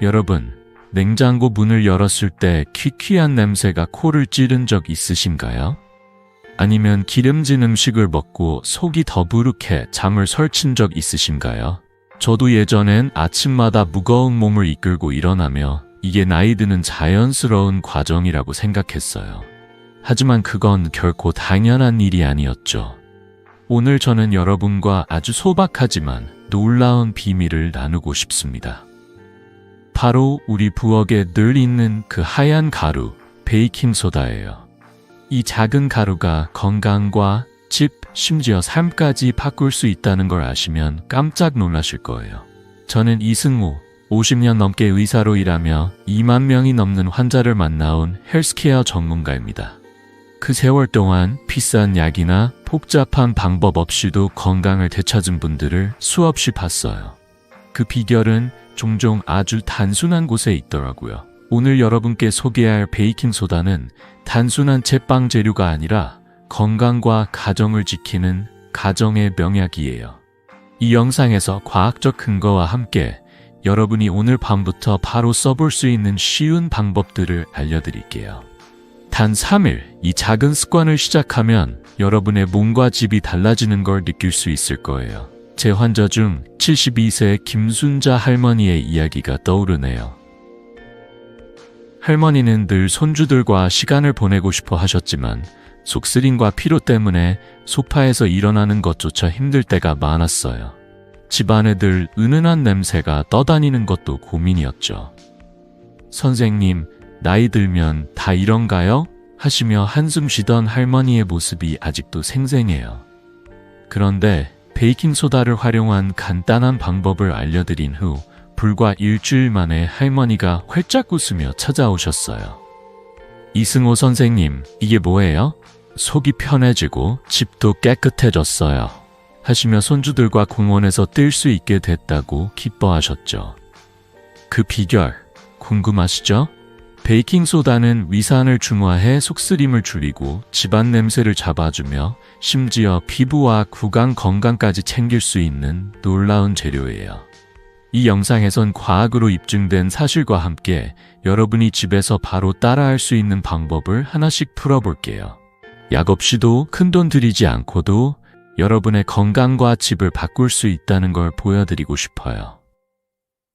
여러분, 냉장고 문을 열었을 때 퀴퀴한 냄새가 코를 찌른 적 있으신가요? 아니면 기름진 음식을 먹고 속이 더부룩해 잠을 설친 적 있으신가요? 저도 예전엔 아침마다 무거운 몸을 이끌고 일어나며 이게 나이 드는 자연스러운 과정이라고 생각했어요. 하지만 그건 결코 당연한 일이 아니었죠. 오늘 저는 여러분과 아주 소박하지만 놀라운 비밀을 나누고 싶습니다. 바로 우리 부엌에 늘 있는 그 하얀 가루, 베이킹소다예요. 이 작은 가루가 건강과 집, 심지어 삶까지 바꿀 수 있다는 걸 아시면 깜짝 놀라실 거예요. 저는 이승우, 50년 넘게 의사로 일하며 2만 명이 넘는 환자를 만나온 헬스케어 전문가입니다. 그 세월 동안 비싼 약이나 복잡한 방법 없이도 건강을 되찾은 분들을 수없이 봤어요. 그 비결은 종종 아주 단순한 곳에 있더라고요. 오늘 여러분께 소개할 베이킹소다는 단순한 제빵 재료가 아니라 건강과 가정을 지키는 가정의 명약이에요. 이 영상에서 과학적 근거와 함께 여러분이 오늘 밤부터 바로 써볼 수 있는 쉬운 방법들을 알려드릴게요. 단 3일, 이 작은 습관을 시작하면 여러분의 몸과 집이 달라지는 걸 느낄 수 있을 거예요. 제 환자 중 72세 김순자 할머니의 이야기가 떠오르네요. 할머니는 늘 손주들과 시간을 보내고 싶어 하셨지만 속쓰림과 피로 때문에 소파에서 일어나는 것조차 힘들 때가 많았어요. 집안에 늘 은은한 냄새가 떠다니는 것도 고민이었죠. 선생님, 나이 들면 다 이런가요? 하시며 한숨 쉬던 할머니의 모습이 아직도 생생해요. 그런데 베이킹소다를 활용한 간단한 방법을 알려드린 후 불과 일주일 만에 할머니가 활짝 웃으며 찾아오셨어요. 이승호 선생님, 이게 뭐예요? 속이 편해지고 집도 깨끗해졌어요. 하시며 손주들과 공원에서 뛸 수 있게 됐다고 기뻐하셨죠. 그 비결 궁금하시죠? 베이킹소다는 위산을 중화해 속쓰림을 줄이고 집안 냄새를 잡아주며 심지어 피부와 구강 건강까지 챙길 수 있는 놀라운 재료예요. 이 영상에선 과학으로 입증된 사실과 함께 여러분이 집에서 바로 따라할 수 있는 방법을 하나씩 풀어볼게요. 약 없이도 큰돈 들이지 않고도 여러분의 건강과 집을 바꿀 수 있다는 걸 보여드리고 싶어요.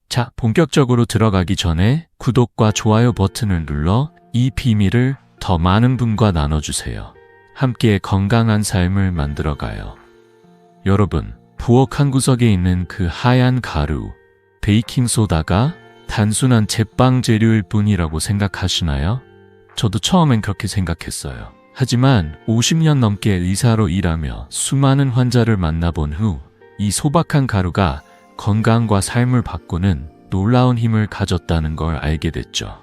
자, 본격적으로 들어가기 전에 구독과 좋아요 버튼을 눌러 이 비밀을 더 많은 분과 나눠주세요. 함께 건강한 삶을 만들어가요. 여러분, 부엌 한 구석에 있는 그 하얀 가루, 베이킹소다가 단순한 제빵 재료일 뿐이라고 생각하시나요? 저도 처음엔 그렇게 생각했어요. 하지만 50년 넘게 의사로 일하며 수많은 환자를 만나본 후 이 소박한 가루가 건강과 삶을 바꾸는 놀라운 힘을 가졌다는 걸 알게 됐죠.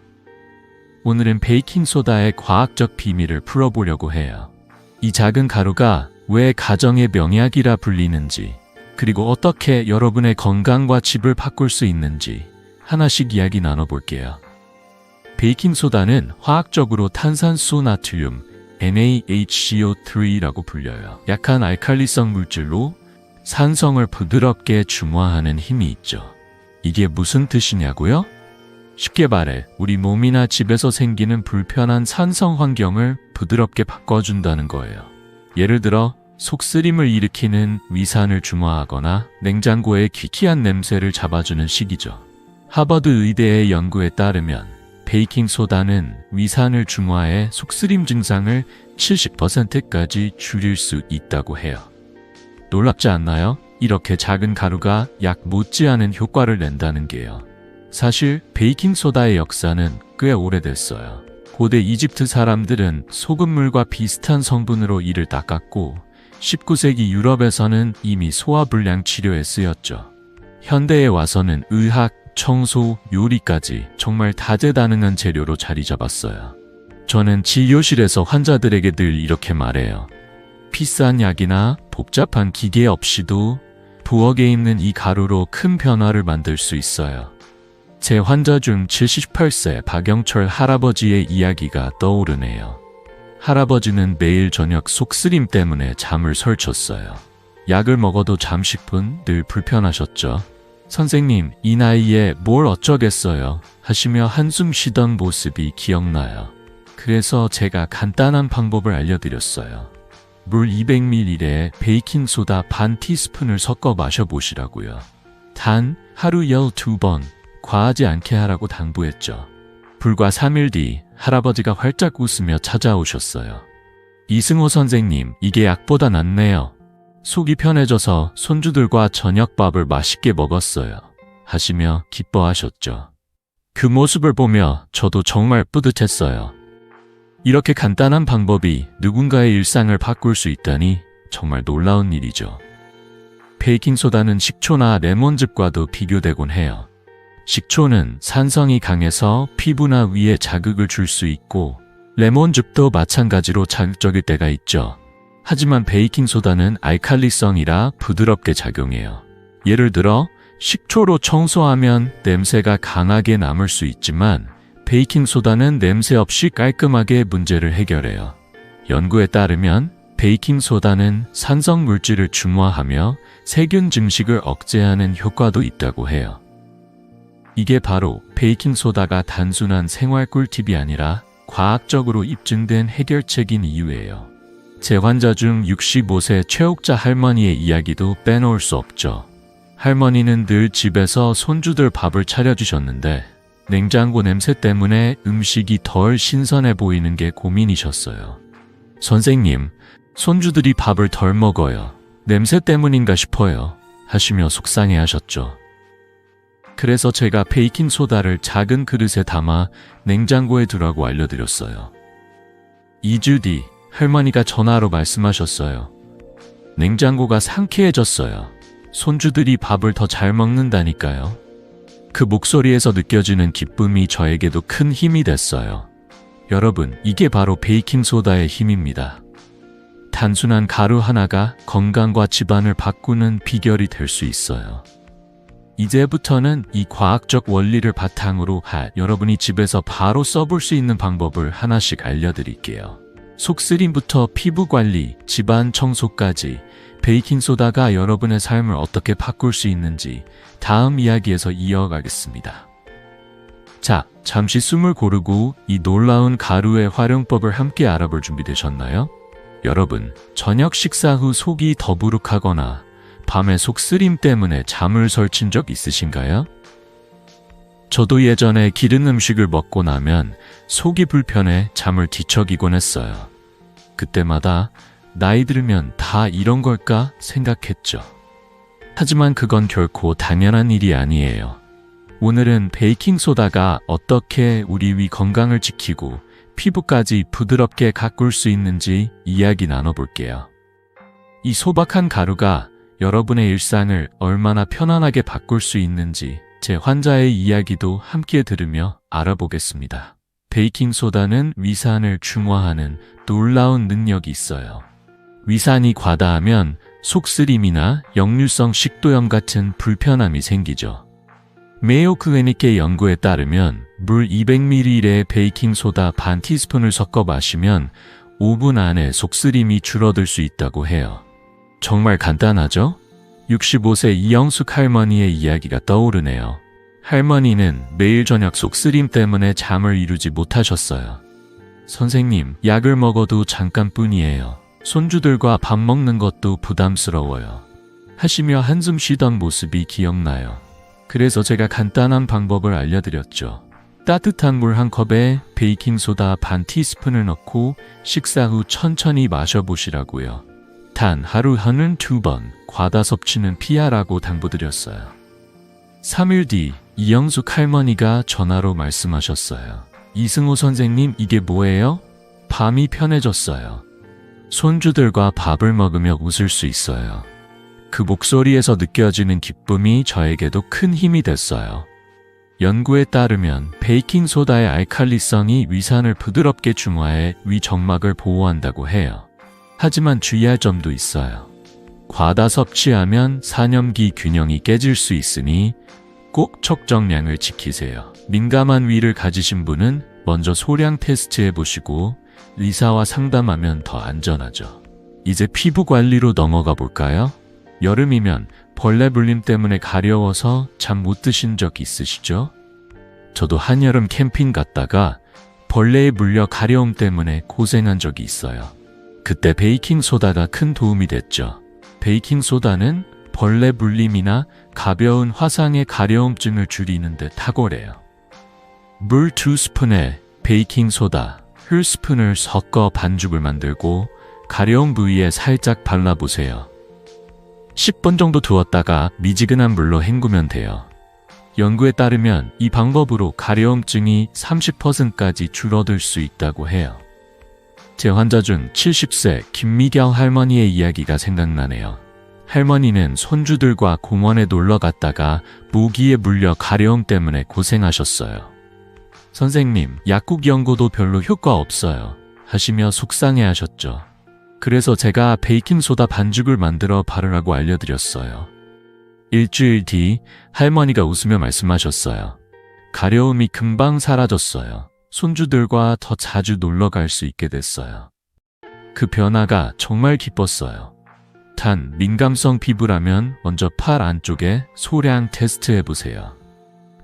오늘은 베이킹소다의 과학적 비밀을 풀어보려고 해요. 이 작은 가루가 왜 가정의 명약이라 불리는지, 그리고 어떻게 여러분의 건강과 집을 바꿀 수 있는지 하나씩 이야기 나눠볼게요. 베이킹소다는 화학적으로 탄산수 나트륨, NaHCO3라고 불려요. 약한 알칼리성 물질로 산성을 부드럽게 중화하는 힘이 있죠. 이게 무슨 뜻이냐고요? 쉽게 말해 우리 몸이나 집에서 생기는 불편한 산성 환경을 부드럽게 바꿔준다는 거예요. 예를 들어 속쓰림을 일으키는 위산을 중화하거나 냉장고의 퀴퀴한 냄새를 잡아주는 식이죠. 하버드 의대의 연구에 따르면 베이킹소다는 위산을 중화해 속쓰림 증상을 70%까지 줄일 수 있다고 해요. 놀랍지 않나요? 이렇게 작은 가루가 약 못지않은 효과를 낸다는 게요. 사실 베이킹소다의 역사는 꽤 오래됐어요. 고대 이집트 사람들은 소금물과 비슷한 성분으로 이를 닦았고 19세기 유럽에서는 이미 소화불량 치료에 쓰였죠. 현대에 와서는 의학, 청소, 요리까지 정말 다재다능한 재료로 자리 잡았어요. 저는 진료실에서 환자들에게 늘 이렇게 말해요. 비싼 약이나 복잡한 기계 없이도 부엌에 있는 이 가루로 큰 변화를 만들 수 있어요. 제 환자 중 78세 박영철 할아버지의 이야기가 떠오르네요. 할아버지는 매일 저녁 속쓰림 때문에 잠을 설쳤어요. 약을 먹어도 잠식은 늘 불편하셨죠. 선생님, 이 나이에 뭘 어쩌겠어요 하시며 한숨 쉬던 모습이 기억나요. 그래서 제가 간단한 방법을 알려드렸어요. 물 200ml에 베이킹소다 반 티스푼을 섞어 마셔보시라고요. 단 하루 12번 과하지 않게 하라고 당부했죠. 불과 3일 뒤 할아버지가 활짝 웃으며 찾아오셨어요. 이승호 선생님, 이게 약보다 낫네요. 속이 편해져서 손주들과 저녁밥을 맛있게 먹었어요. 하시며 기뻐하셨죠. 그 모습을 보며 저도 정말 뿌듯했어요. 이렇게 간단한 방법이 누군가의 일상을 바꿀 수 있다니 정말 놀라운 일이죠. 베이킹소다는 식초나 레몬즙과도 비교되곤 해요. 식초는 산성이 강해서 피부나 위에 자극을 줄 수 있고 레몬즙도 마찬가지로 자극적일 때가 있죠. 하지만 베이킹소다는 알칼리성이라 부드럽게 작용해요. 예를 들어 식초로 청소하면 냄새가 강하게 남을 수 있지만 베이킹소다는 냄새 없이 깔끔하게 문제를 해결해요. 연구에 따르면 베이킹소다는 산성 물질을 중화하며 세균 증식을 억제하는 효과도 있다고 해요. 이게 바로 베이킹소다가 단순한 생활 꿀팁이 아니라 과학적으로 입증된 해결책인 이유예요. 제 환자 중 65세 최옥자 할머니의 이야기도 빼놓을 수 없죠. 할머니는 늘 집에서 손주들 밥을 차려주셨는데 냉장고 냄새 때문에 음식이 덜 신선해 보이는 게 고민이셨어요. 선생님, 손주들이 밥을 덜 먹어요. 냄새 때문인가 싶어요. 하시며 속상해 하셨죠. 그래서 제가 베이킹소다를 작은 그릇에 담아 냉장고에 두라고 알려드렸어요. 2주 뒤 할머니가 전화로 말씀하셨어요. 냉장고가 상쾌해졌어요. 손주들이 밥을 더 잘 먹는다니까요. 그 목소리에서 느껴지는 기쁨이 저에게도 큰 힘이 됐어요. 여러분, 이게 바로 베이킹소다의 힘입니다. 단순한 가루 하나가 건강과 집안을 바꾸는 비결이 될 수 있어요. 이제부터는 이 과학적 원리를 바탕으로 여러분이 집에서 바로 써볼 수 있는 방법을 하나씩 알려드릴게요. 속쓰림부터 피부관리, 집안 청소까지 베이킹소다가 여러분의 삶을 어떻게 바꿀 수 있는지 다음 이야기에서 이어가겠습니다. 자, 잠시 숨을 고르고 이 놀라운 가루의 활용법을 함께 알아볼 준비 되셨나요? 여러분, 저녁 식사 후 속이 더부룩하거나 밤에 속쓰림 때문에 잠을 설친 적 있으신가요? 저도 예전에 기른 음식을 먹고 나면 속이 불편해 잠을 뒤척이곤 했어요. 그때마다 나이 들면 다 이런 걸까 생각했죠. 하지만 그건 결코 당연한 일이 아니에요. 오늘은 베이킹소다가 어떻게 우리 위 건강을 지키고 피부까지 부드럽게 가꿀 수 있는지 이야기 나눠볼게요. 이 소박한 가루가 여러분의 일상을 얼마나 편안하게 바꿀 수 있는지 제 환자의 이야기도 함께 들으며 알아보겠습니다. 베이킹소다는 위산을 중화하는 놀라운 능력이 있어요. 위산이 과다하면 속쓰림이나 역류성 식도염 같은 불편함이 생기죠. 메이오 클리닉의 연구에 따르면 물 200ml에 베이킹소다 반 티스푼을 섞어 마시면 5분 안에 속쓰림이 줄어들 수 있다고 해요. 정말 간단하죠? 65세 이영숙 할머니의 이야기가 떠오르네요. 할머니는 매일 저녁 속쓰림 때문에 잠을 이루지 못하셨어요. 선생님, 약을 먹어도 잠깐뿐이에요. 손주들과 밥 먹는 것도 부담스러워요. 하시며 한숨 쉬던 모습이 기억나요. 그래서 제가 간단한 방법을 알려드렸죠. 따뜻한 물 한 컵에 베이킹소다 반 티스푼을 넣고 식사 후 천천히 마셔보시라고요. 단 하루 한 2번 과다 섭취는 피하라고 당부드렸어요. 3일 뒤 이영숙 할머니가 전화로 말씀하셨어요. 이승호 선생님, 이게 뭐예요? 밤이 편해졌어요. 손주들과 밥을 먹으며 웃을 수 있어요. 그 목소리에서 느껴지는 기쁨이 저에게도 큰 힘이 됐어요. 연구에 따르면 베이킹소다의 알칼리성이 위산을 부드럽게 중화해 위 점막을 보호한다고 해요. 하지만 주의할 점도 있어요. 과다 섭취하면 사념기 균형이 깨질 수 있으니 꼭 적정량을 지키세요. 민감한 위를 가지신 분은 먼저 소량 테스트해 보시고 의사와 상담하면 더 안전하죠. 이제 피부 관리로 넘어가 볼까요? 여름이면 벌레 물림 때문에 가려워서 잠 못 드신 적 있으시죠? 저도 한여름 캠핑 갔다가 벌레에 물려 가려움 때문에 고생한 적이 있어요. 그때 베이킹소다가 큰 도움이 됐죠. 베이킹소다는 벌레 물림이나 가벼운 화상의 가려움증을 줄이는 데 탁월해요. 물 2스푼에 베이킹소다 1스푼을 섞어 반죽을 만들고 가려운 부위에 살짝 발라보세요. 10분 정도 두었다가 미지근한 물로 헹구면 돼요. 연구에 따르면 이 방법으로 가려움증이 30%까지 줄어들 수 있다고 해요. 제 환자 중 70세 김미경 할머니의 이야기가 생각나네요. 할머니는 손주들과 공원에 놀러 갔다가 모기에 물려 가려움 때문에 고생하셨어요. 선생님, 약국 연고도 별로 효과 없어요 하시며 속상해 하셨죠. 그래서 제가 베이킹소다 반죽을 만들어 바르라고 알려드렸어요. 일주일 뒤 할머니가 웃으며 말씀하셨어요. 가려움이 금방 사라졌어요. 손주들과 더 자주 놀러 갈 수 있게 됐어요. 그 변화가 정말 기뻤어요. 단, 민감성 피부라면 먼저 팔 안쪽에 소량 테스트해보세요.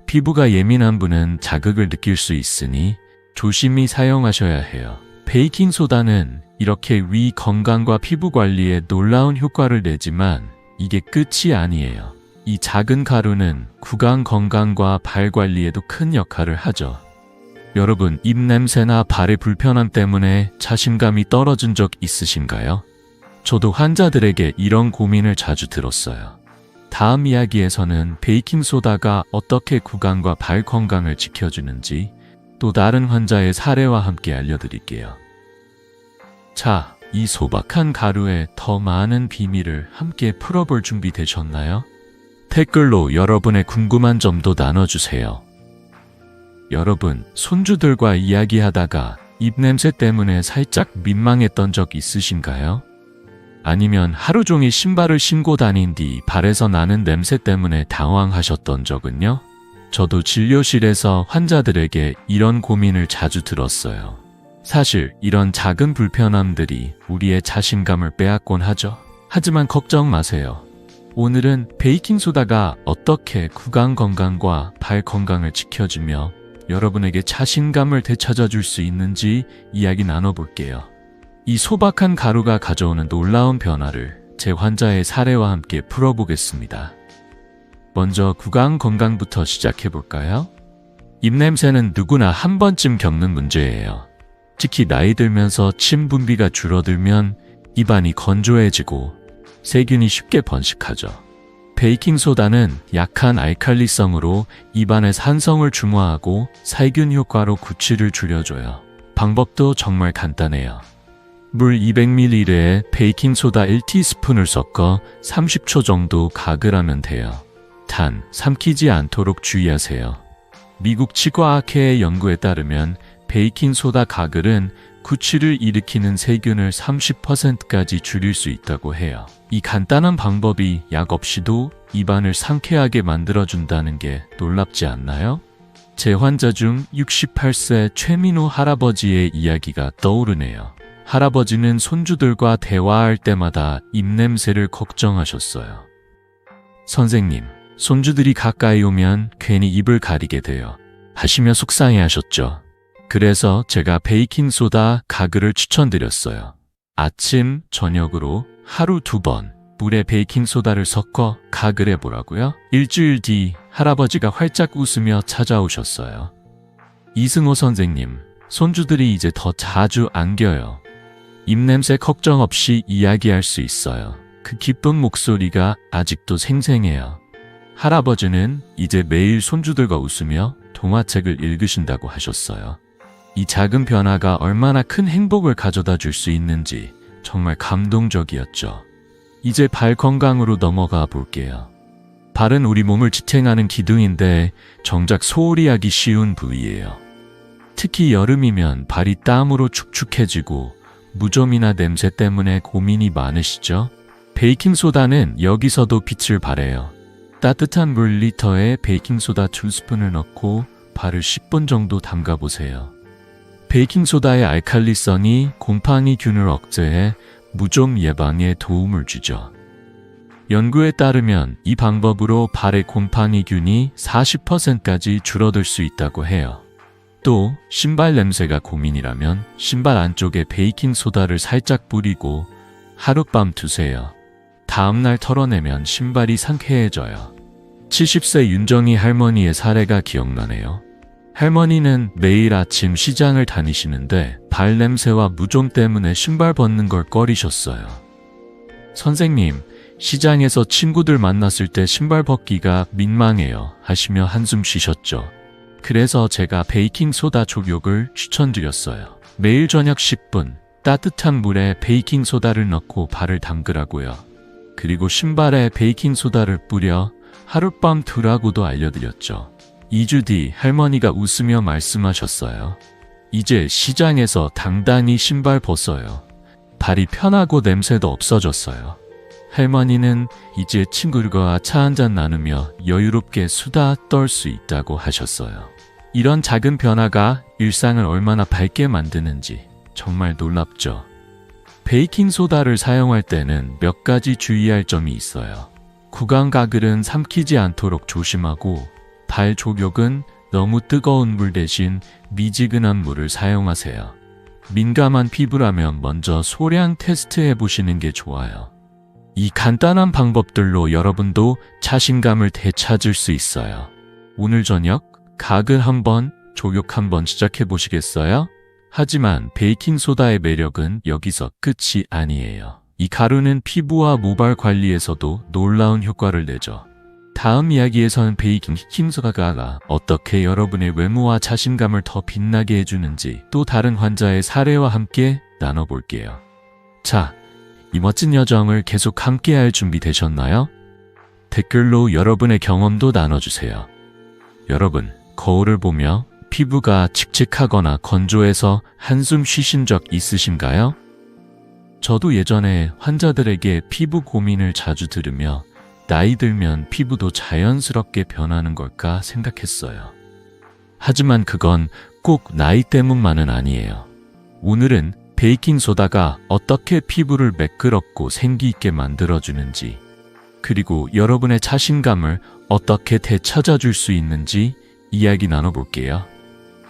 피부가 예민한 분은 자극을 느낄 수 있으니 조심히 사용하셔야 해요. 베이킹소다는 이렇게 위 건강과 피부 관리에 놀라운 효과를 내지만 이게 끝이 아니에요. 이 작은 가루는 구강 건강과 발 관리에도 큰 역할을 하죠. 여러분, 입냄새나 발의 불편함 때문에 자신감이 떨어진 적 있으신가요? 저도 환자들에게 이런 고민을 자주 들었어요. 다음 이야기에서는 베이킹소다가 어떻게 구강과 발 건강을 지켜주는지 또 다른 환자의 사례와 함께 알려드릴게요. 자, 이 소박한 가루에 더 많은 비밀을 함께 풀어볼 준비 되셨나요? 댓글로 여러분의 궁금한 점도 나눠주세요. 여러분, 손주들과 이야기하다가 입냄새 때문에 살짝 민망했던 적 있으신가요? 아니면 하루 종일 신발을 신고 다닌 뒤 발에서 나는 냄새 때문에 당황하셨던 적은요? 저도 진료실에서 환자들에게 이런 고민을 자주 들었어요. 사실 이런 작은 불편함들이 우리의 자신감을 빼앗곤 하죠. 하지만 걱정 마세요. 오늘은 베이킹소다가 어떻게 구강 건강과 발 건강을 지켜주며 여러분에게 자신감을 되찾아줄 수 있는지 이야기 나눠볼게요. 이 소박한 가루가 가져오는 놀라운 변화를 제 환자의 사례와 함께 풀어보겠습니다. 먼저 구강 건강부터 시작해볼까요? 입냄새는 누구나 한 번쯤 겪는 문제예요. 특히 나이 들면서 침 분비가 줄어들면 입안이 건조해지고 세균이 쉽게 번식하죠. 베이킹소다는 약한 알칼리성으로 입안에 산성을 중화하고 살균 효과로 구취를 줄여줘요. 방법도 정말 간단해요. 물 200ml에 베이킹소다 1티스푼을 섞어 30초 정도 가글 하면 돼요. 단, 삼키지 않도록 주의하세요. 미국 치과학회의 연구에 따르면 베이킹소다 가글은 구취를 일으키는 세균을 30%까지 줄일 수 있다고 해요. 이 간단한 방법이 약 없이도 입안을 상쾌하게 만들어준다는 게 놀랍지 않나요? 제 환자 중 68세 최민호 할아버지의 이야기가 떠오르네요. 할아버지는 손주들과 대화할 때마다 입냄새를 걱정하셨어요. 선생님, 손주들이 가까이 오면 괜히 입을 가리게 돼요 하시며 속상해하셨죠. 그래서 제가 베이킹소다 가글을 추천드렸어요. 아침, 저녁으로 하루 2번 물에 베이킹소다를 섞어 가글해보라고요. 일주일 뒤 할아버지가 활짝 웃으며 찾아오셨어요. 이승호 선생님, 손주들이 이제 더 자주 안겨요. 입냄새 걱정 없이 이야기할 수 있어요. 그 기쁜 목소리가 아직도 생생해요. 할아버지는 이제 매일 손주들과 웃으며 동화책을 읽으신다고 하셨어요. 이 작은 변화가 얼마나 큰 행복을 가져다 줄 수 있는지 정말 감동적이었죠. 이제 발 건강으로 넘어가 볼게요. 발은 우리 몸을 지탱하는 기둥인데 정작 소홀히 하기 쉬운 부위예요. 특히 여름이면 발이 땀으로 축축해지고 무좀이나 냄새 때문에 고민이 많으시죠? 베이킹소다는 여기서도 빛을 발해요. 따뜻한 물 리터에 베이킹소다 2스푼을 넣고 발을 10분 정도 담가보세요. 베이킹소다의 알칼리성이 곰팡이균을 억제해 무좀 예방에 도움을 주죠. 연구에 따르면 이 방법으로 발의 곰팡이균이 40%까지 줄어들 수 있다고 해요. 또 신발 냄새가 고민이라면 신발 안쪽에 베이킹소다를 살짝 뿌리고 하룻밤 두세요. 다음날 털어내면 신발이 상쾌해져요. 70세 윤정희 할머니의 사례가 기억나네요. 할머니는 매일 아침 시장을 다니시는데 발냄새와 무좀 때문에 신발 벗는 걸 꺼리셨어요. 선생님, 시장에서 친구들 만났을 때 신발 벗기가 민망해요 하시며 한숨 쉬셨죠. 그래서 제가 베이킹소다 족욕을 추천드렸어요. 매일 저녁 10분 따뜻한 물에 베이킹소다를 넣고 발을 담그라고요. 그리고 신발에 베이킹소다를 뿌려 하룻밤 두라고도 알려드렸죠. 2주 뒤 할머니가 웃으며 말씀하셨어요. 이제 시장에서 당당히 신발 벗어요. 발이 편하고 냄새도 없어졌어요. 할머니는 이제 친구들과 차 한잔 나누며 여유롭게 수다 떨 수 있다고 하셨어요. 이런 작은 변화가 일상을 얼마나 밝게 만드는지 정말 놀랍죠. 베이킹소다를 사용할 때는 몇 가지 주의할 점이 있어요. 구강가글은 삼키지 않도록 조심하고 발 족욕은 너무 뜨거운 물 대신 미지근한 물을 사용하세요. 민감한 피부라면 먼저 소량 테스트해 보시는 게 좋아요. 이 간단한 방법들로 여러분도 자신감을 되찾을 수 있어요. 오늘 저녁 가글 한번, 족욕 한번 시작해 보시겠어요? 하지만 베이킹소다의 매력은 여기서 끝이 아니에요. 이 가루는 피부와 모발 관리에서도 놀라운 효과를 내죠. 다음 이야기에서는 베이킹소다가 어떻게 여러분의 외모와 자신감을 더 빛나게 해주는지 또 다른 환자의 사례와 함께 나눠볼게요. 자, 이 멋진 여정을 계속 함께할 준비 되셨나요? 댓글로 여러분의 경험도 나눠주세요. 여러분, 거울을 보며 피부가 칙칙하거나 건조해서 한숨 쉬신 적 있으신가요? 저도 예전에 환자들에게 피부 고민을 자주 들으며 나이 들면 피부도 자연스럽게 변하는 걸까 생각했어요. 하지만 그건 꼭 나이 때문만은 아니에요. 오늘은 베이킹소다가 어떻게 피부를 매끄럽고 생기있게 만들어주는지, 그리고 여러분의 자신감을 어떻게 되찾아줄 수 있는지 이야기 나눠볼게요.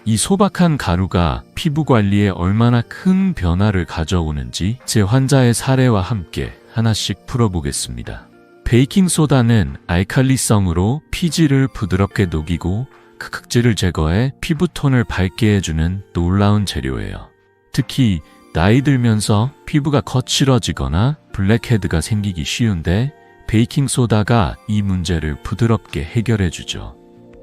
이 소박한 가루가 피부 관리에 얼마나 큰 변화를 가져오는지 제 환자의 사례와 함께 하나씩 풀어보겠습니다. 베이킹소다는 알칼리성으로 피지를 부드럽게 녹이고 흑흑질을 제거해 피부톤을 밝게 해주는 놀라운 재료예요. 특히 나이 들면서 피부가 거칠어지거나 블랙헤드가 생기기 쉬운데 베이킹소다가 이 문제를 부드럽게 해결해주죠.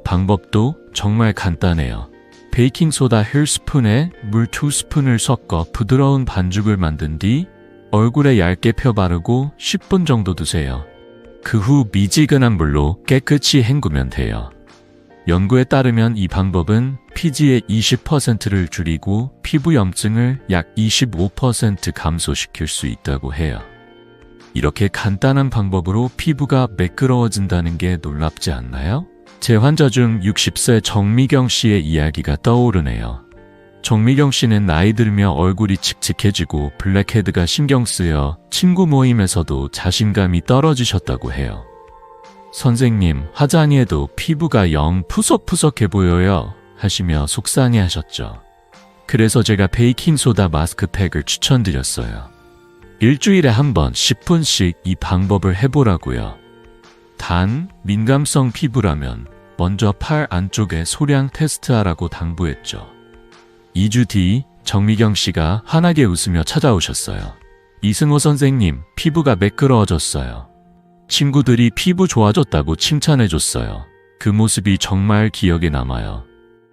방법도 정말 간단해요. 베이킹소다 1스푼에 물 2스푼을 섞어 부드러운 반죽을 만든 뒤 얼굴에 얇게 펴 바르고 10분 정도 두세요. 그 후 미지근한 물로 깨끗이 헹구면 돼요. 연구에 따르면 이 방법은 피지의 20%를 줄이고 피부 염증을 약 25% 감소시킬 수 있다고 해요. 이렇게 간단한 방법으로 피부가 매끄러워진다는 게 놀랍지 않나요? 제 환자 중 60세 정미경 씨의 이야기가 떠오르네요. 정미경 씨는 나이 들며 얼굴이 칙칙해지고 블랙헤드가 신경 쓰여 친구 모임에서도 자신감이 떨어지셨다고 해요. 선생님, 화장해도 피부가 영 푸석푸석해 보여요 하시며 속상해 하셨죠. 그래서 제가 베이킹소다 마스크팩을 추천드렸어요. 일주일에 한 번 10분씩 이 방법을 해보라고요. 단, 민감성 피부라면 먼저 팔 안쪽에 소량 테스트하라고 당부했죠. 2주 뒤 정미경 씨가 환하게 웃으며 찾아오셨어요. 이승호 선생님, 피부가 매끄러워졌어요. 친구들이 피부 좋아졌다고 칭찬해줬어요. 그 모습이 정말 기억에 남아요.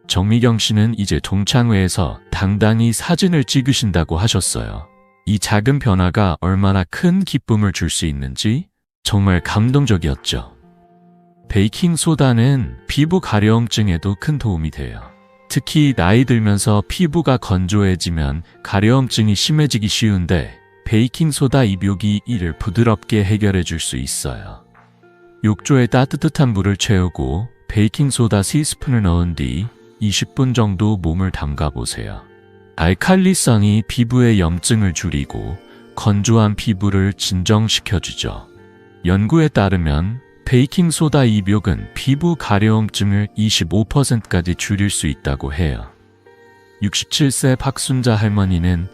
정미경 씨는 이제 동창회에서 당당히 사진을 찍으신다고 하셨어요. 이 작은 변화가 얼마나 큰 기쁨을 줄 수 있는지 정말 감동적이었죠. 베이킹소다는 피부 가려움증에도 큰 도움이 돼요. 특히 나이 들면서 피부가 건조해지면 가려움증이 심해지기 쉬운데 베이킹소다 입욕이 이를 부드럽게 해결해 줄 수 있어요. 욕조에 따뜻한 물을 채우고 베이킹소다 3스푼을 넣은 뒤 20분 정도 몸을 담가보세요. 알칼리성이 피부의 염증을 줄이고 건조한 피부를 진정시켜주죠. 연구에 따르면 베이킹소다 입욕은 피부 가려움증을 25%까지 줄일 수 있다고 해요. 67세 박순자 할머니는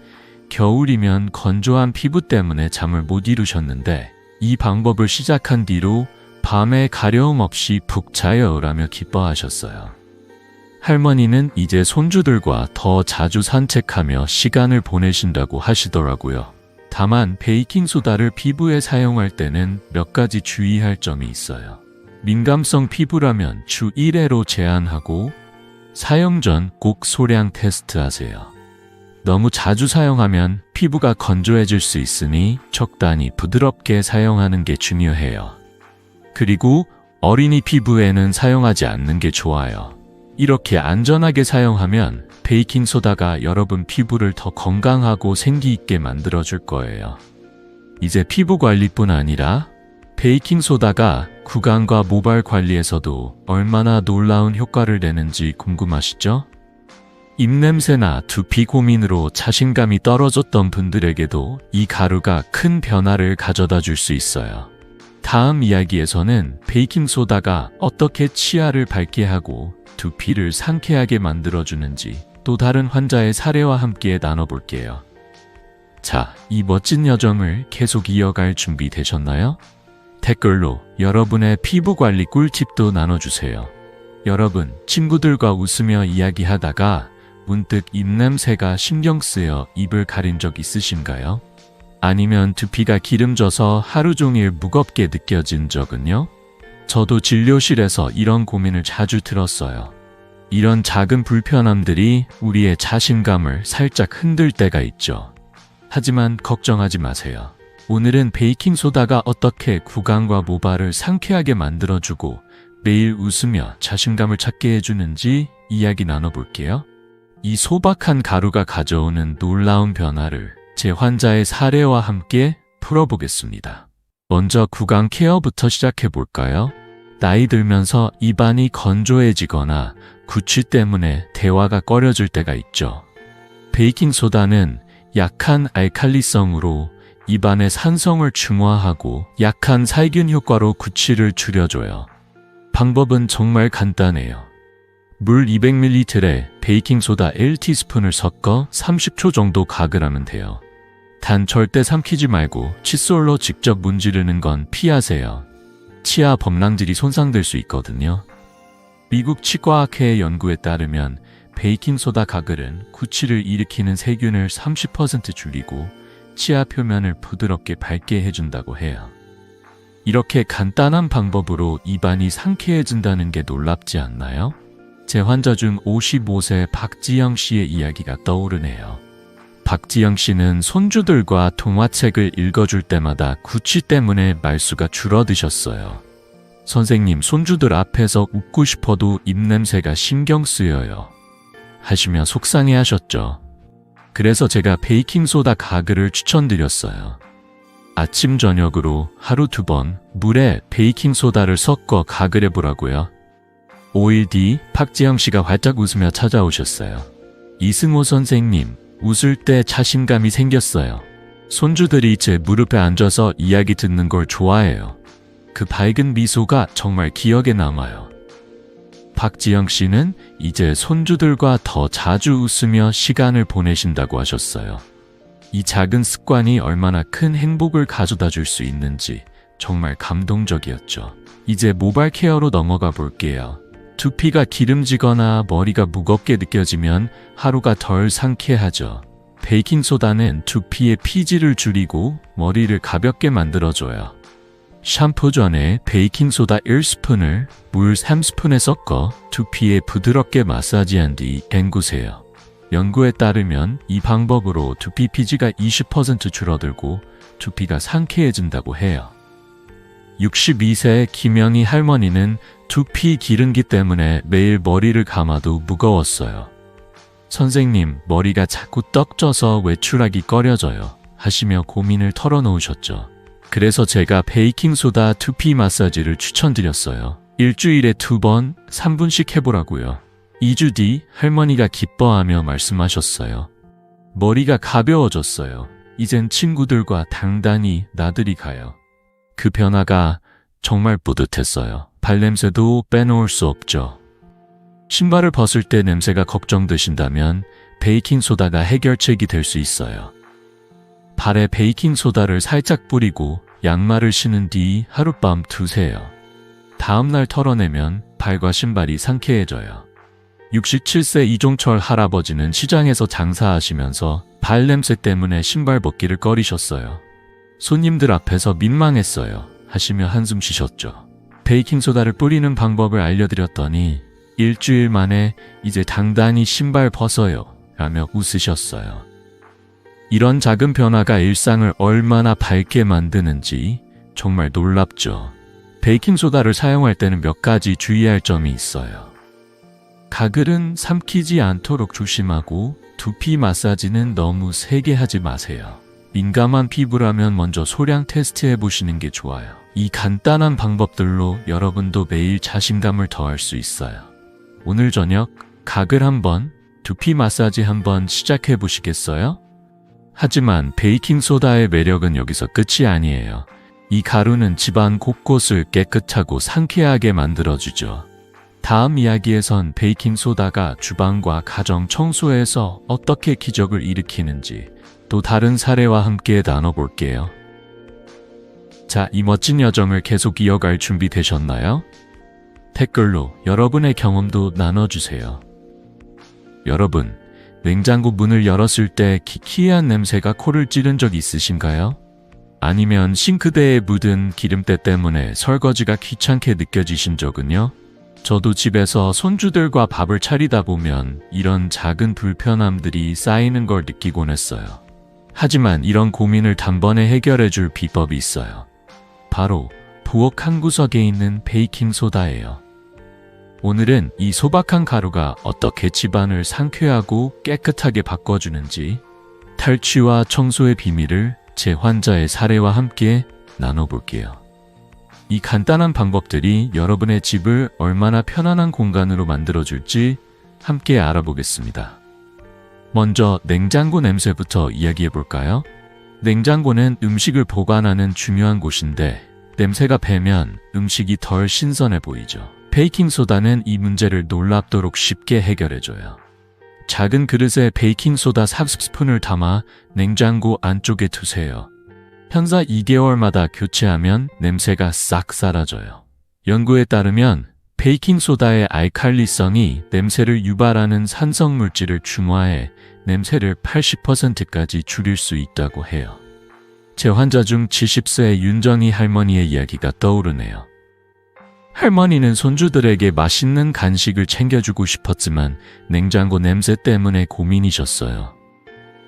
겨울이면 건조한 피부 때문에 잠을 못 이루셨는데 이 방법을 시작한 뒤로 밤에 가려움 없이 푹 자요라며 기뻐하셨어요. 할머니는 이제 손주들과 더 자주 산책하며 시간을 보내신다고 하시더라고요. 다만 베이킹소다를 피부에 사용할 때는 몇 가지 주의할 점이 있어요. 민감성 피부라면 주 1회로 제한하고 사용 전 꼭 소량 테스트하세요. 너무 자주 사용하면 피부가 건조해질 수 있으니 적당히 부드럽게 사용하는 게 중요해요. 그리고 어린이 피부에는 사용하지 않는 게 좋아요. 이렇게 안전하게 사용하면 베이킹소다가 여러분 피부를 더 건강하고 생기 있게 만들어줄 거예요. 이제 피부 관리뿐 아니라 베이킹소다가 구강과 모발 관리에서도 얼마나 놀라운 효과를 내는지 궁금하시죠? 입냄새나 두피 고민으로 자신감이 떨어졌던 분들에게도 이 가루가 큰 변화를 가져다 줄 수 있어요. 다음 이야기에서는 베이킹소다가 어떻게 치아를 밝게 하고 두피를 상쾌하게 만들어주는지 또 다른 환자의 사례와 함께 나눠볼게요. 자, 이 멋진 여정을 계속 이어갈 준비 되셨나요? 댓글로 여러분의 피부 관리 꿀팁도 나눠주세요. 여러분, 친구들과 웃으며 이야기하다가 문득 입냄새가 신경 쓰여 입을 가린 적 있으신가요? 아니면 두피가 기름져서 하루 종일 무겁게 느껴진 적은요? 저도 진료실에서 이런 고민을 자주 들었어요. 이런 작은 불편함들이 우리의 자신감을 살짝 흔들 때가 있죠. 하지만 걱정하지 마세요. 오늘은 베이킹소다가 어떻게 구강과 모발을 상쾌하게 만들어주고 매일 웃으며 자신감을 찾게 해주는지 이야기 나눠볼게요. 이 소박한 가루가 가져오는 놀라운 변화를 제 환자의 사례와 함께 풀어보겠습니다. 먼저 구강 케어부터 시작해볼까요? 나이 들면서 입안이 건조해지거나 구취 때문에 대화가 꺼려질 때가 있죠. 베이킹소다는 약한 알칼리성으로 입안의 산성을 중화하고 약한 살균 효과로 구취를 줄여줘요. 방법은 정말 간단해요. 물 200ml에 베이킹소다 1티스푼을 섞어 30초 정도 가글하면 돼요. 단 절대 삼키지 말고 칫솔로 직접 문지르는 건 피하세요. 치아 범랑질이 손상될 수 있거든요. 미국 치과학회 연구에 따르면 베이킹소다 가글은 구취를 일으키는 세균을 30% 줄이고 치아 표면을 부드럽게 밝게 해준다고 해요. 이렇게 간단한 방법으로 입안이 상쾌해진다는 게 놀랍지 않나요? 제 환자 중 55세 박지영 씨의 이야기가 떠오르네요. 박지영 씨는 손주들과 동화책을 읽어줄 때마다 구취 때문에 말수가 줄어드셨어요. 선생님, 손주들 앞에서 웃고 싶어도 입냄새가 신경 쓰여요. 하시며 속상해 하셨죠. 그래서 제가 베이킹소다 가글을 추천드렸어요. 아침 저녁으로 하루 2번 물에 베이킹소다를 섞어 가글해보라고요. 5일 뒤 박지영 씨가 활짝 웃으며 찾아오셨어요. 이승호 선생님, 웃을 때 자신감이 생겼어요. 손주들이 제 무릎에 앉아서 이야기 듣는 걸 좋아해요. 그 밝은 미소가 정말 기억에 남아요. 박지영 씨는 이제 손주들과 더 자주 웃으며 시간을 보내신다고 하셨어요. 이 작은 습관이 얼마나 큰 행복을 가져다 줄 수 있는지 정말 감동적이었죠. 이제 모발 케어로 넘어가 볼게요. 두피가 기름지거나 머리가 무겁게 느껴지면 하루가 덜 상쾌하죠. 베이킹소다는 두피의 피지를 줄이고 머리를 가볍게 만들어줘요. 샴푸 전에 베이킹소다 1스푼을 물 3스푼에 섞어 두피에 부드럽게 마사지한 뒤 헹구세요. 연구에 따르면 이 방법으로 두피 피지가 20% 줄어들고 두피가 상쾌해진다고 해요. 62세 김영희 할머니는 두피 기름기 때문에 매일 머리를 감아도 무거웠어요. 선생님, 머리가 자꾸 떡져서 외출하기 꺼려져요. 하시며 고민을 털어놓으셨죠. 그래서 제가 베이킹소다 두피 마사지를 추천드렸어요. 일주일에 2번 3분씩 해보라고요. 2주 뒤 할머니가 기뻐하며 말씀하셨어요. 머리가 가벼워졌어요. 이젠 친구들과 당당히 나들이 가요. 그 변화가 정말 뿌듯했어요. 발냄새도 빼놓을 수 없죠. 신발을 벗을 때 냄새가 걱정되신다면 베이킹소다가 해결책이 될 수 있어요. 발에 베이킹소다를 살짝 뿌리고 양말을 신은 뒤 하룻밤 두세요. 다음날 털어내면 발과 신발이 상쾌해져요. 67세 이종철 할아버지는 시장에서 장사하시면서 발냄새 때문에 신발 벗기를 꺼리셨어요. 손님들 앞에서 민망했어요. 하시며 한숨 쉬셨죠. 베이킹소다를 뿌리는 방법을 알려드렸더니 일주일 만에 이제 당당히 신발 벗어요 라며 웃으셨어요. 이런 작은 변화가 일상을 얼마나 밝게 만드는지 정말 놀랍죠. 베이킹소다를 사용할 때는 몇 가지 주의할 점이 있어요. 가글은 삼키지 않도록 조심하고 두피 마사지는 너무 세게 하지 마세요. 민감한 피부라면 먼저 소량 테스트해 보시는 게 좋아요. 이 간단한 방법들로 여러분도 매일 자신감을 더할 수 있어요. 오늘 저녁 가글 한번, 두피 마사지 한번 시작해 보시겠어요? 하지만 베이킹소다의 매력은 여기서 끝이 아니에요. 이 가루는 집안 곳곳을 깨끗하고 상쾌하게 만들어주죠. 다음 이야기에선 베이킹소다가 주방과 가정 청소에서 어떻게 기적을 일으키는지 또 다른 사례와 함께 나눠볼게요. 자, 이 멋진 여정을 계속 이어갈 준비 되셨나요? 댓글로 여러분의 경험도 나눠주세요. 여러분, 냉장고 문을 열었을 때 기이한 냄새가 코를 찌른 적 있으신가요? 아니면 싱크대에 묻은 기름때 때문에 설거지가 귀찮게 느껴지신 적은요? 저도 집에서 손주들과 밥을 차리다 보면 이런 작은 불편함들이 쌓이는 걸 느끼곤 했어요. 하지만 이런 고민을 단번에 해결해줄 비법이 있어요. 바로 부엌 한 구석에 있는 베이킹소다예요. 오늘은 이 소박한 가루가 어떻게 집안을 상쾌하고 깨끗하게 바꿔주는지 탈취와 청소의 비밀을 제 환자의 사례와 함께 나눠볼게요. 이 간단한 방법들이 여러분의 집을 얼마나 편안한 공간으로 만들어줄지 함께 알아보겠습니다. 먼저 냉장고 냄새부터 이야기해볼까요? 냉장고는 음식을 보관하는 중요한 곳인데 냄새가 배면 음식이 덜 신선해 보이죠. 베이킹소다는 이 문제를 놀랍도록 쉽게 해결해줘요. 작은 그릇에 베이킹소다 4스푼을 담아 냉장고 안쪽에 두세요. 현사 2개월마다 교체하면 냄새가 싹 사라져요. 연구에 따르면 베이킹소다의 알칼리성이 냄새를 유발하는 산성 물질을 중화해 냄새를 80%까지 줄일 수 있다고 해요. 제 환자 중 70세 윤정희 할머니의 이야기가 떠오르네요. 할머니는 손주들에게 맛있는 간식을 챙겨주고 싶었지만 냉장고 냄새 때문에 고민이셨어요.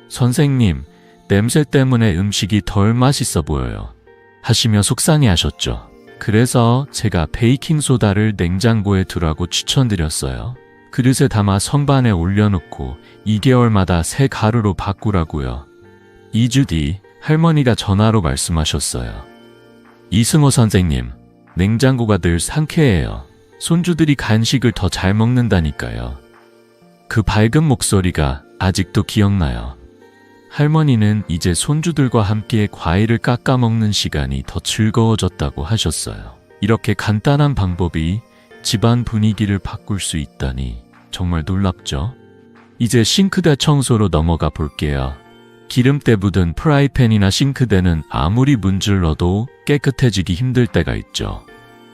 선생님, 냄새 때문에 음식이 덜 맛있어 보여요. 하시며 속상해하셨죠. 그래서 제가 베이킹소다를 냉장고에 두라고 추천드렸어요. 그릇에 담아 선반에 올려놓고 2개월마다 새 가루로 바꾸라고요. 2주 뒤 할머니가 전화로 말씀하셨어요. 이승호 선생님, 냉장고가 늘 상쾌해요. 손주들이 간식을 더 잘 먹는다니까요. 그 밝은 목소리가 아직도 기억나요. 할머니는 이제 손주들과 함께 과일을 깎아 먹는 시간이 더 즐거워졌다고 하셨어요. 이렇게 간단한 방법이 집안 분위기를 바꿀 수 있다니 정말 놀랍죠? 이제 싱크대 청소로 넘어가 볼게요. 기름때 묻은 프라이팬이나 싱크대는 아무리 문질러도 깨끗해지기 힘들 때가 있죠.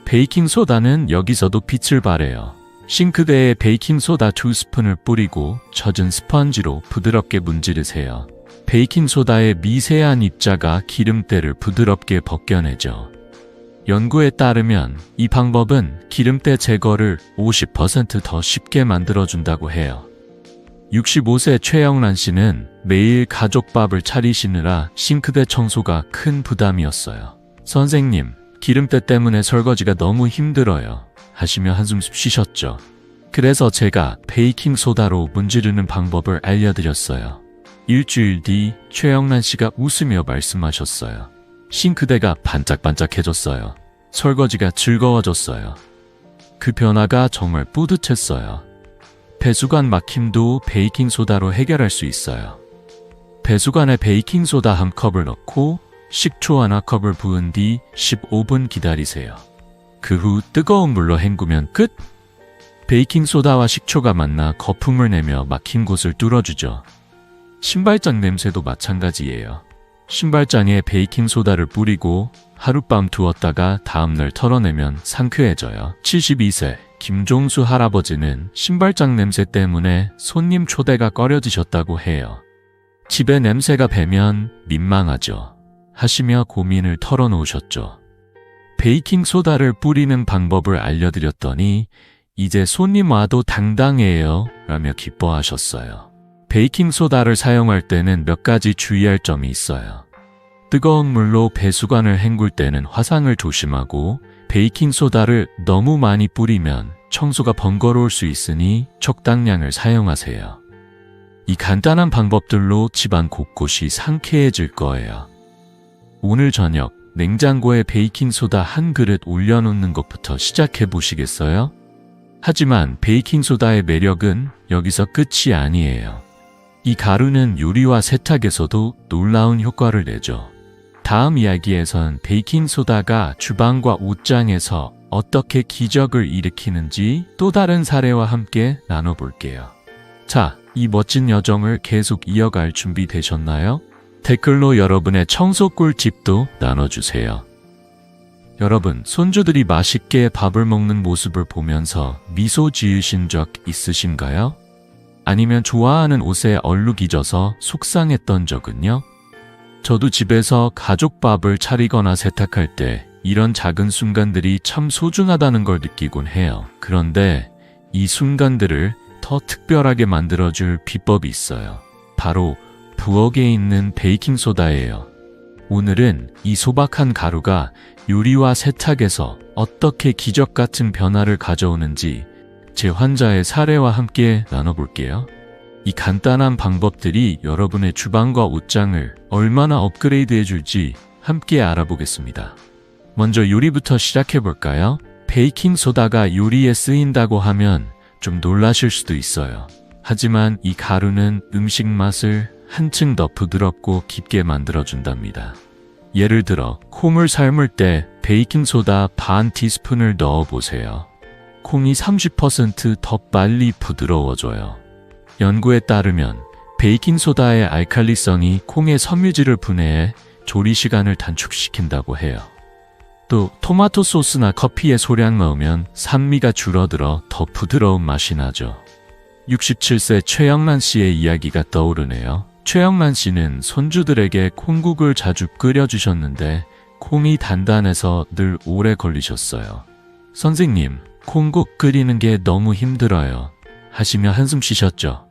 베이킹소다는 여기서도 빛을 발해요. 싱크대에 베이킹소다 2스푼을 뿌리고 젖은 스펀지로 부드럽게 문지르세요. 베이킹소다의 미세한 입자가 기름때를 부드럽게 벗겨내죠. 연구에 따르면 이 방법은 기름때 제거를 50% 더 쉽게 만들어준다고 해요. 65세 최영란 씨는 매일 가족밥을 차리시느라 싱크대 청소가 큰 부담이었어요. 선생님, 기름때 때문에 설거지가 너무 힘들어요. 하시며 한숨 쉬셨죠. 그래서 제가 베이킹소다로 문지르는 방법을 알려드렸어요. 일주일 뒤 최영란 씨가 웃으며 말씀하셨어요. 싱크대가 반짝반짝해졌어요. 설거지가 즐거워졌어요. 그 변화가 정말 뿌듯했어요. 배수관 막힘도 베이킹소다로 해결할 수 있어요. 배수관에 베이킹소다 한 컵을 넣고 식초 하나 컵을 부은 뒤 15분 기다리세요. 그 후 뜨거운 물로 헹구면 끝! 베이킹소다와 식초가 만나 거품을 내며 막힌 곳을 뚫어주죠. 신발장 냄새도 마찬가지예요. 신발장에 베이킹소다를 뿌리고 하룻밤 두었다가 다음날 털어내면 상쾌해져요. 72세 김종수 할아버지는 신발장 냄새 때문에 손님 초대가 꺼려지셨다고 해요. 집에 냄새가 배면 민망하죠. 하시며 고민을 털어놓으셨죠. 베이킹소다를 뿌리는 방법을 알려드렸더니 이제 손님 와도 당당해요 라며 기뻐하셨어요. 베이킹소다를 사용할 때는 몇 가지 주의할 점이 있어요. 뜨거운 물로 배수관을 헹굴 때는 화상을 조심하고 베이킹소다를 너무 많이 뿌리면 청소가 번거로울 수 있으니 적당량을 사용하세요. 이 간단한 방법들로 집안 곳곳이 상쾌해질 거예요. 오늘 저녁 냉장고에 베이킹소다 한 그릇 올려놓는 것부터 시작해 보시겠어요? 하지만 베이킹소다의 매력은 여기서 끝이 아니에요. 이 가루는 요리와 세탁에서도 놀라운 효과를 내죠. 다음 이야기에선 베이킹소다가 주방과 옷장에서 어떻게 기적을 일으키는지 또 다른 사례와 함께 나눠볼게요. 자, 이 멋진 여정을 계속 이어갈 준비 되셨나요? 댓글로 여러분의 청소 꿀팁도 나눠주세요. 여러분, 손주들이 맛있게 밥을 먹는 모습을 보면서 미소 지으신 적 있으신가요? 아니면 좋아하는 옷에 얼룩이 져서 속상했던 적은요? 저도 집에서 가족밥을 차리거나 세탁할 때 이런 작은 순간들이 참 소중하다는 걸 느끼곤 해요. 그런데 이 순간들을 더 특별하게 만들어줄 비법이 있어요. 바로 부엌에 있는 베이킹소다예요. 오늘은 이 소박한 가루가 요리와 세탁에서 어떻게 기적 같은 변화를 가져오는지 제 환자의 사례와 함께 나눠볼게요. 이 간단한 방법들이 여러분의 주방과 옷장을 얼마나 업그레이드 해줄지 함께 알아보겠습니다. 먼저 요리부터 시작해볼까요? 베이킹소다가 요리에 쓰인다고 하면 좀 놀라실 수도 있어요. 하지만 이 가루는 음식 맛을 한층 더 부드럽고 깊게 만들어준답니다. 예를 들어 콩을 삶을 때 베이킹소다 반 티스푼을 넣어보세요. 콩이 30% 더 빨리 부드러워져요. 연구에 따르면 베이킹소다의 알칼리성이 콩의 섬유질을 분해해 조리 시간을 단축시킨다고 해요. 또 토마토 소스나 커피에 소량 넣으면 산미가 줄어들어 더 부드러운 맛이 나죠. 67세 최영란 씨의 이야기가 떠오르네요. 최영란 씨는 손주들에게 콩국을 자주 끓여주셨는데 콩이 단단해서 늘 오래 걸리셨어요. 선생님, 콩국 끓이는 게 너무 힘들어요 하시며 한숨 쉬셨죠.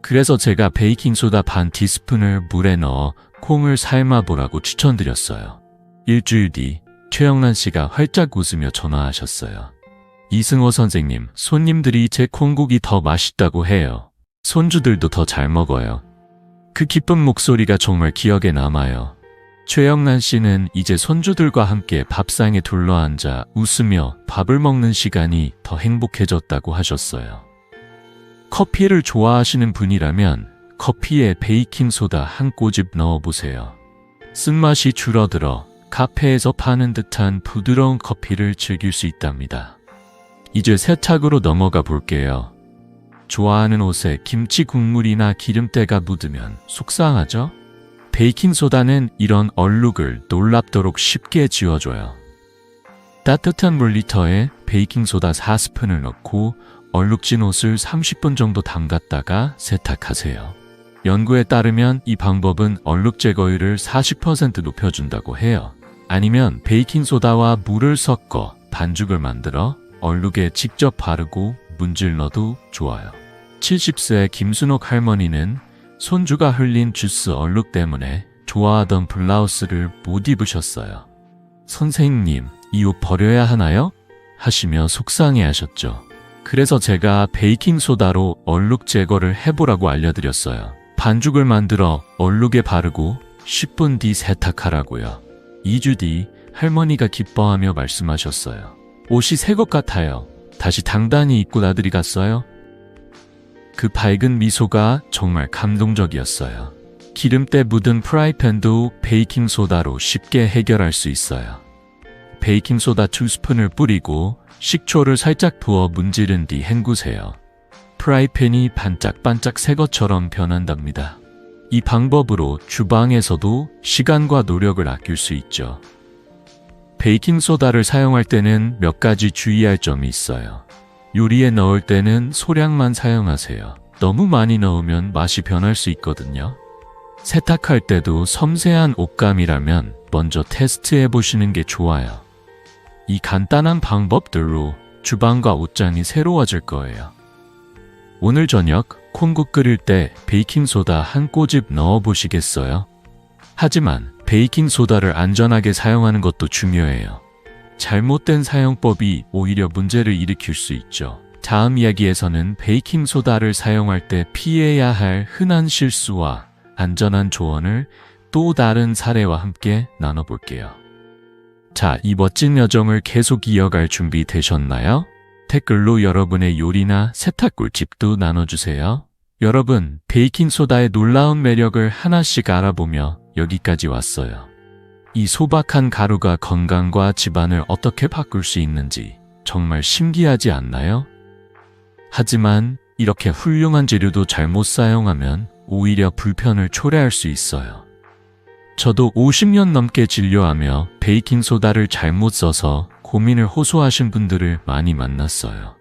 그래서 제가 베이킹소다 반 티스푼을 물에 넣어 콩을 삶아보라고 추천드렸어요. 일주일 뒤 최영란 씨가 활짝 웃으며 전화하셨어요. 이승호 선생님, 손님들이 제 콩국이 더 맛있다고 해요. 손주들도 더 잘 먹어요. 그 기쁜 목소리가 정말 기억에 남아요. 최영란 씨는 이제 손주들과 함께 밥상에 둘러앉아 웃으며 밥을 먹는 시간이 더 행복해졌다고 하셨어요. 커피를 좋아하시는 분이라면 커피에 베이킹소다 한 꼬집 넣어보세요. 쓴맛이 줄어들어 카페에서 파는 듯한 부드러운 커피를 즐길 수 있답니다. 이제 세탁으로 넘어가 볼게요. 좋아하는 옷에 김치 국물이나 기름때가 묻으면 속상하죠? 베이킹소다는 이런 얼룩을 놀랍도록 쉽게 지워줘요. 따뜻한 물리터에 베이킹소다 4스푼을 넣고 얼룩진 옷을 30분 정도 담갔다가 세탁하세요. 연구에 따르면 이 방법은 얼룩 제거율을 40% 높여준다고 해요. 아니면 베이킹소다와 물을 섞어 반죽을 만들어 얼룩에 직접 바르고 문질러도 좋아요. 70세 김순옥 할머니는 손주가 흘린 주스 얼룩 때문에 좋아하던 블라우스를 못 입으셨어요. 선생님, 이 옷 버려야 하나요? 하시며 속상해 하셨죠. 그래서 제가 베이킹소다로 얼룩 제거를 해보라고 알려드렸어요. 반죽을 만들어 얼룩에 바르고 10분 뒤 세탁하라고요. 2주 뒤 할머니가 기뻐하며 말씀하셨어요. 옷이 새 것 같아요. 다시 당당히 입고 나들이 갔어요. 그 밝은 미소가 정말 감동적이었어요. 기름때 묻은 프라이팬도 베이킹소다로 쉽게 해결할 수 있어요. 베이킹소다 2스푼을 뿌리고 식초를 살짝 부어 문지른 뒤 헹구세요. 프라이팬이 반짝반짝 새 것처럼 변한답니다. 이 방법으로 주방에서도 시간과 노력을 아낄 수 있죠. 베이킹소다를 사용할 때는 몇 가지 주의할 점이 있어요. 요리에 넣을 때는 소량만 사용하세요. 너무 많이 넣으면 맛이 변할 수 있거든요. 세탁할 때도 섬세한 옷감이라면 먼저 테스트해 보시는 게 좋아요. 이 간단한 방법들로 주방과 옷장이 새로워질 거예요. 오늘 저녁 콩국 끓일 때 베이킹소다 한 꼬집 넣어 보시겠어요? 하지만 베이킹소다를 안전하게 사용하는 것도 중요해요. 잘못된 사용법이 오히려 문제를 일으킬 수 있죠. 다음 이야기에서는 베이킹소다를 사용할 때 피해야 할 흔한 실수와 안전한 조언을 또 다른 사례와 함께 나눠볼게요. 자, 이 멋진 여정을 계속 이어갈 준비 되셨나요? 댓글로 여러분의 요리나 세탁 꿀팁도 나눠주세요. 여러분, 베이킹소다의 놀라운 매력을 하나씩 알아보며 여기까지 왔어요. 이 소박한 가루가 건강과 집안을 어떻게 바꿀 수 있는지 정말 신기하지 않나요? 하지만 이렇게 훌륭한 재료도 잘못 사용하면 오히려 불편을 초래할 수 있어요. 저도 50년 넘게 진료하며 베이킹소다를 잘못 써서 고민을 호소하신 분들을 많이 만났어요.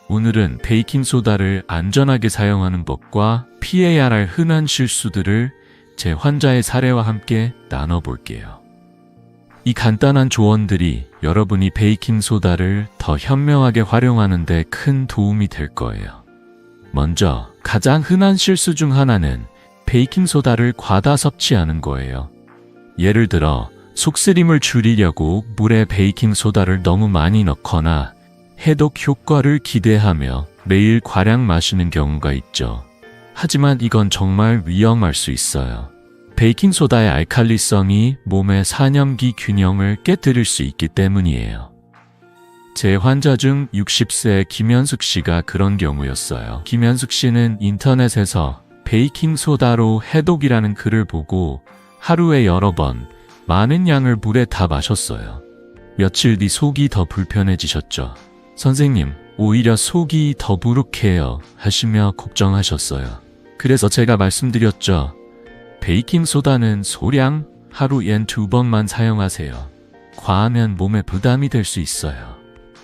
오늘은 베이킹소다를 안전하게 사용하는 법과 피해야 할 흔한 실수들을 제 환자의 사례와 함께 나눠볼게요. 이 간단한 조언들이 여러분이 베이킹소다를 더 현명하게 활용하는 데 큰 도움이 될 거예요. 먼저 가장 흔한 실수 중 하나는 베이킹소다를 과다 섭취하는 거예요. 예를 들어 속쓰림을 줄이려고 물에 베이킹소다를 너무 많이 넣거나 해독 효과를 기대하며 매일 과량 마시는 경우가 있죠. 하지만 이건 정말 위험할 수 있어요. 베이킹소다의 알칼리성이 몸의 사염기 균형을 깨뜨릴 수 있기 때문이에요. 제 환자 중 60세 김현숙 씨가 그런 경우였어요. 김현숙 씨는 인터넷에서 베이킹소다로 해독이라는 글을 보고 하루에 여러 번 많은 양을 물에 다 마셨어요. 며칠 뒤 속이 더 불편해지셨죠. 선생님, 오히려 속이 더 부룩해요 하시며 걱정하셨어요. 그래서 제가 말씀드렸죠. 베이킹소다는 소량 하루엔 2번만 사용하세요. 과하면 몸에 부담이 될 수 있어요.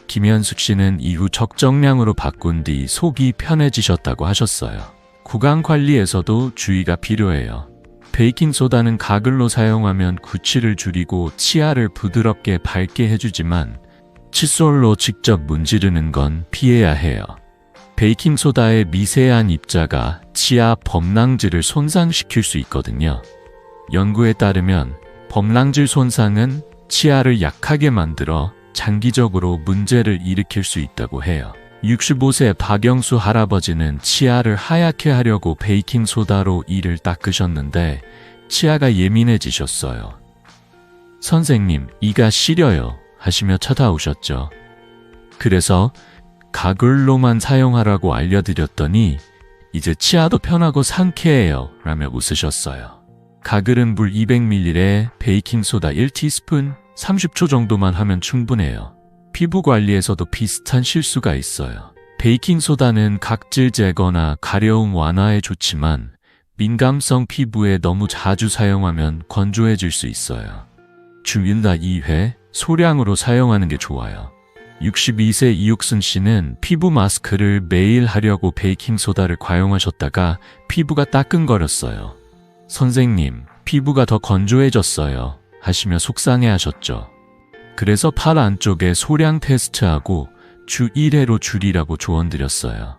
김현숙 씨는 이후 적정량으로 바꾼 뒤 속이 편해지셨다고 하셨어요. 구강 관리에서도 주의가 필요해요. 베이킹소다는 가글로 사용하면 구취를 줄이고 치아를 부드럽게 밝게 해주지만 칫솔로 직접 문지르는 건 피해야 해요. 베이킹소다의 미세한 입자가 치아 범랑질을 손상시킬 수 있거든요. 연구에 따르면 범랑질 손상은 치아를 약하게 만들어 장기적으로 문제를 일으킬 수 있다고 해요. 65세 박영수 할아버지는 치아를 하얗게 하려고 베이킹소다로 이를 닦으셨는데 치아가 예민해지셨어요. 선생님, 이가 시려요 하시며 찾아오셨죠. 그래서 가글로만 사용하라고 알려드렸더니 이제 치아도 편하고 상쾌해요 라며 웃으셨어요. 가글은 물 200ml에 베이킹소다 1티스푼 30초 정도만 하면 충분해요. 피부 관리에서도 비슷한 실수가 있어요. 베이킹소다는 각질 제거나 가려움 완화에 좋지만 민감성 피부에 너무 자주 사용하면 건조해질 수 있어요. 주 1나 2회 소량으로 사용하는 게 좋아요. 62세 이육순 씨는 피부 마스크를 매일 하려고 베이킹소다를 과용하셨다가 피부가 따끔거렸어요. 선생님, 피부가 더 건조해졌어요 하시며 속상해 하셨죠. 그래서 팔 안쪽에 소량 테스트하고 주 1회로 줄이라고 조언드렸어요.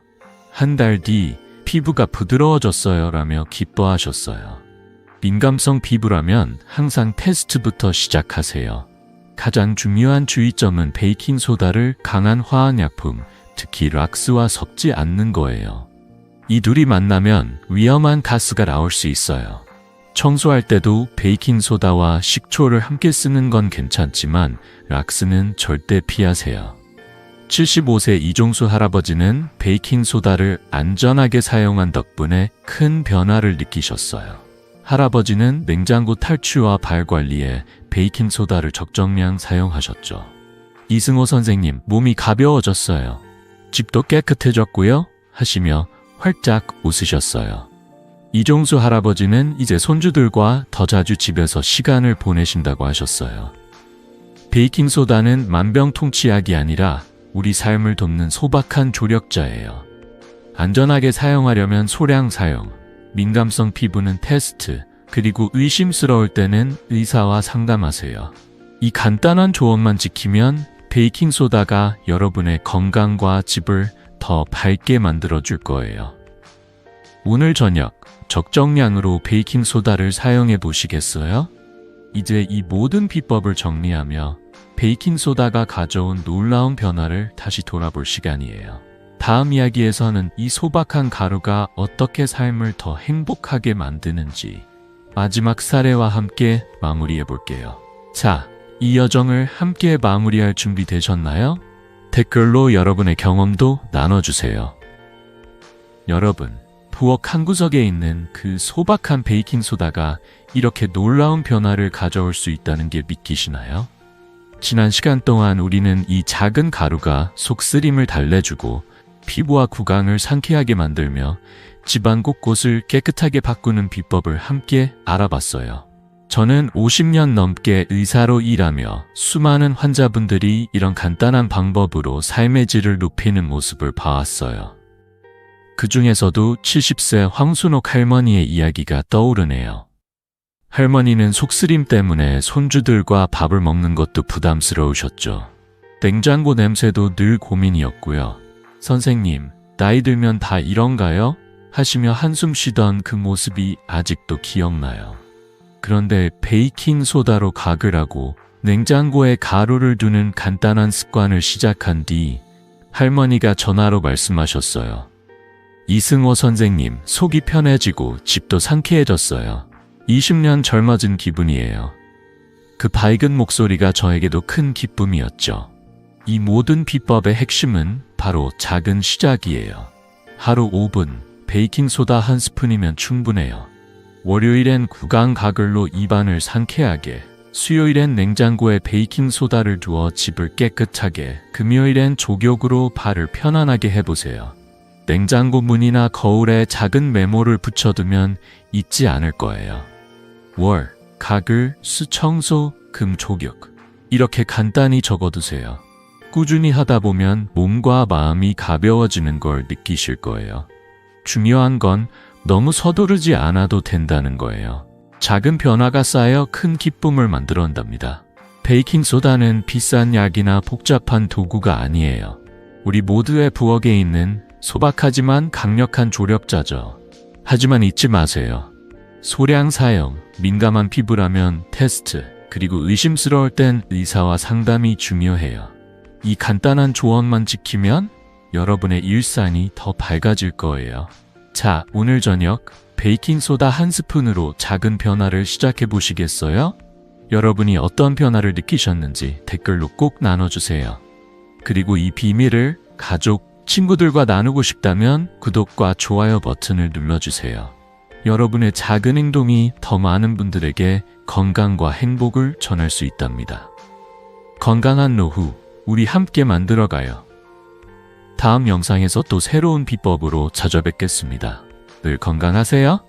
한 달 뒤 피부가 부드러워졌어요 라며 기뻐하셨어요. 민감성 피부라면 항상 테스트부터 시작하세요. 가장 중요한 주의점은 베이킹소다를 강한 화학약품, 특히 락스와 섞지 않는 거예요. 이 둘이 만나면 위험한 가스가 나올 수 있어요. 청소할 때도 베이킹소다와 식초를 함께 쓰는 건 괜찮지만 락스는 절대 피하세요. 75세 이종수 할아버지는 베이킹소다를 안전하게 사용한 덕분에 큰 변화를 느끼셨어요. 할아버지는 냉장고 탈취와 발 관리에 베이킹소다를 적정량 사용하셨죠. 이승호 선생님, 몸이 가벼워졌어요. 집도 깨끗해졌고요. 하시며 활짝 웃으셨어요. 이종수 할아버지는 이제 손주들과 더 자주 집에서 시간을 보내신다고 하셨어요. 베이킹소다는 만병통치약이 아니라 우리 삶을 돕는 소박한 조력자예요. 안전하게 사용하려면 소량 사용, 민감성 피부는 테스트, 그리고 의심스러울 때는 의사와 상담하세요. 이 간단한 조언만 지키면 베이킹소다가 여러분의 건강과 집을 더 밝게 만들어줄 거예요. 오늘 저녁 적정량으로 베이킹소다를 사용해 보시겠어요? 이제 이 모든 비법을 정리하며 베이킹소다가 가져온 놀라운 변화를 다시 돌아볼 시간이에요. 다음 이야기에서는 이 소박한 가루가 어떻게 삶을 더 행복하게 만드는지 마지막 사례와 함께 마무리해 볼게요. 자, 이 여정을 함께 마무리할 준비 되셨나요? 댓글로 여러분의 경험도 나눠주세요. 여러분, 부엌 한 구석에 있는 그 소박한 베이킹소다가 이렇게 놀라운 변화를 가져올 수 있다는 게 믿기시나요? 지난 시간 동안 우리는 이 작은 가루가 속쓰림을 달래주고 피부와 구강을 상쾌하게 만들며 집안 곳곳을 깨끗하게 바꾸는 비법을 함께 알아봤어요. 저는 50년 넘게 의사로 일하며 수많은 환자분들이 이런 간단한 방법으로 삶의 질을 높이는 모습을 봐왔어요. 그 중에서도 70세 황순옥 할머니의 이야기가 떠오르네요. 할머니는 속쓰림 때문에 손주들과 밥을 먹는 것도 부담스러우셨죠. 냉장고 냄새도 늘 고민이었고요. 선생님, 나이 들면 다 이런가요? 하시며 한숨 쉬던 그 모습이 아직도 기억나요. 그런데 베이킹소다로 각을 하고 냉장고에 가루를 두는 간단한 습관을 시작한 뒤 할머니가 전화로 말씀하셨어요. 이승호 선생님, 속이 편해지고 집도 상쾌해졌어요. 20년 젊어진 기분이에요. 그 밝은 목소리가 저에게도 큰 기쁨이었죠. 이 모든 비법의 핵심은 바로 작은 시작이에요. 하루 5분, 베이킹소다 한 스푼이면 충분해요. 월요일엔 구강 가글로 입안을 상쾌하게, 수요일엔 냉장고에 베이킹소다를 두어 집을 깨끗하게, 금요일엔 족욕으로 발을 편안하게 해보세요. 냉장고 문이나 거울에 작은 메모를 붙여두면 잊지 않을 거예요. 월, 가글, 수 청소, 금 족욕. 이렇게 간단히 적어두세요. 꾸준히 하다 보면 몸과 마음이 가벼워지는 걸 느끼실 거예요. 중요한 건 너무 서두르지 않아도 된다는 거예요. 작은 변화가 쌓여 큰 기쁨을 만들어낸답니다. 베이킹소다는 비싼 약이나 복잡한 도구가 아니에요. 우리 모두의 부엌에 있는 소박하지만 강력한 조력자죠. 하지만 잊지 마세요. 소량 사용, 민감한 피부라면 테스트, 그리고 의심스러울 땐 의사와 상담이 중요해요. 이 간단한 조언만 지키면 여러분의 일상이 더 밝아질 거예요. 자, 오늘 저녁 베이킹소다 한 스푼으로 작은 변화를 시작해 보시겠어요? 여러분이 어떤 변화를 느끼셨는지 댓글로 꼭 나눠주세요. 그리고 이 비밀을 가족, 친구들과 나누고 싶다면 구독과 좋아요 버튼을 눌러주세요. 여러분의 작은 행동이 더 많은 분들에게 건강과 행복을 전할 수 있답니다. 건강한 노후, 우리 함께 만들어가요. 다음 영상에서 또 새로운 비법으로 찾아뵙겠습니다. 늘 건강하세요.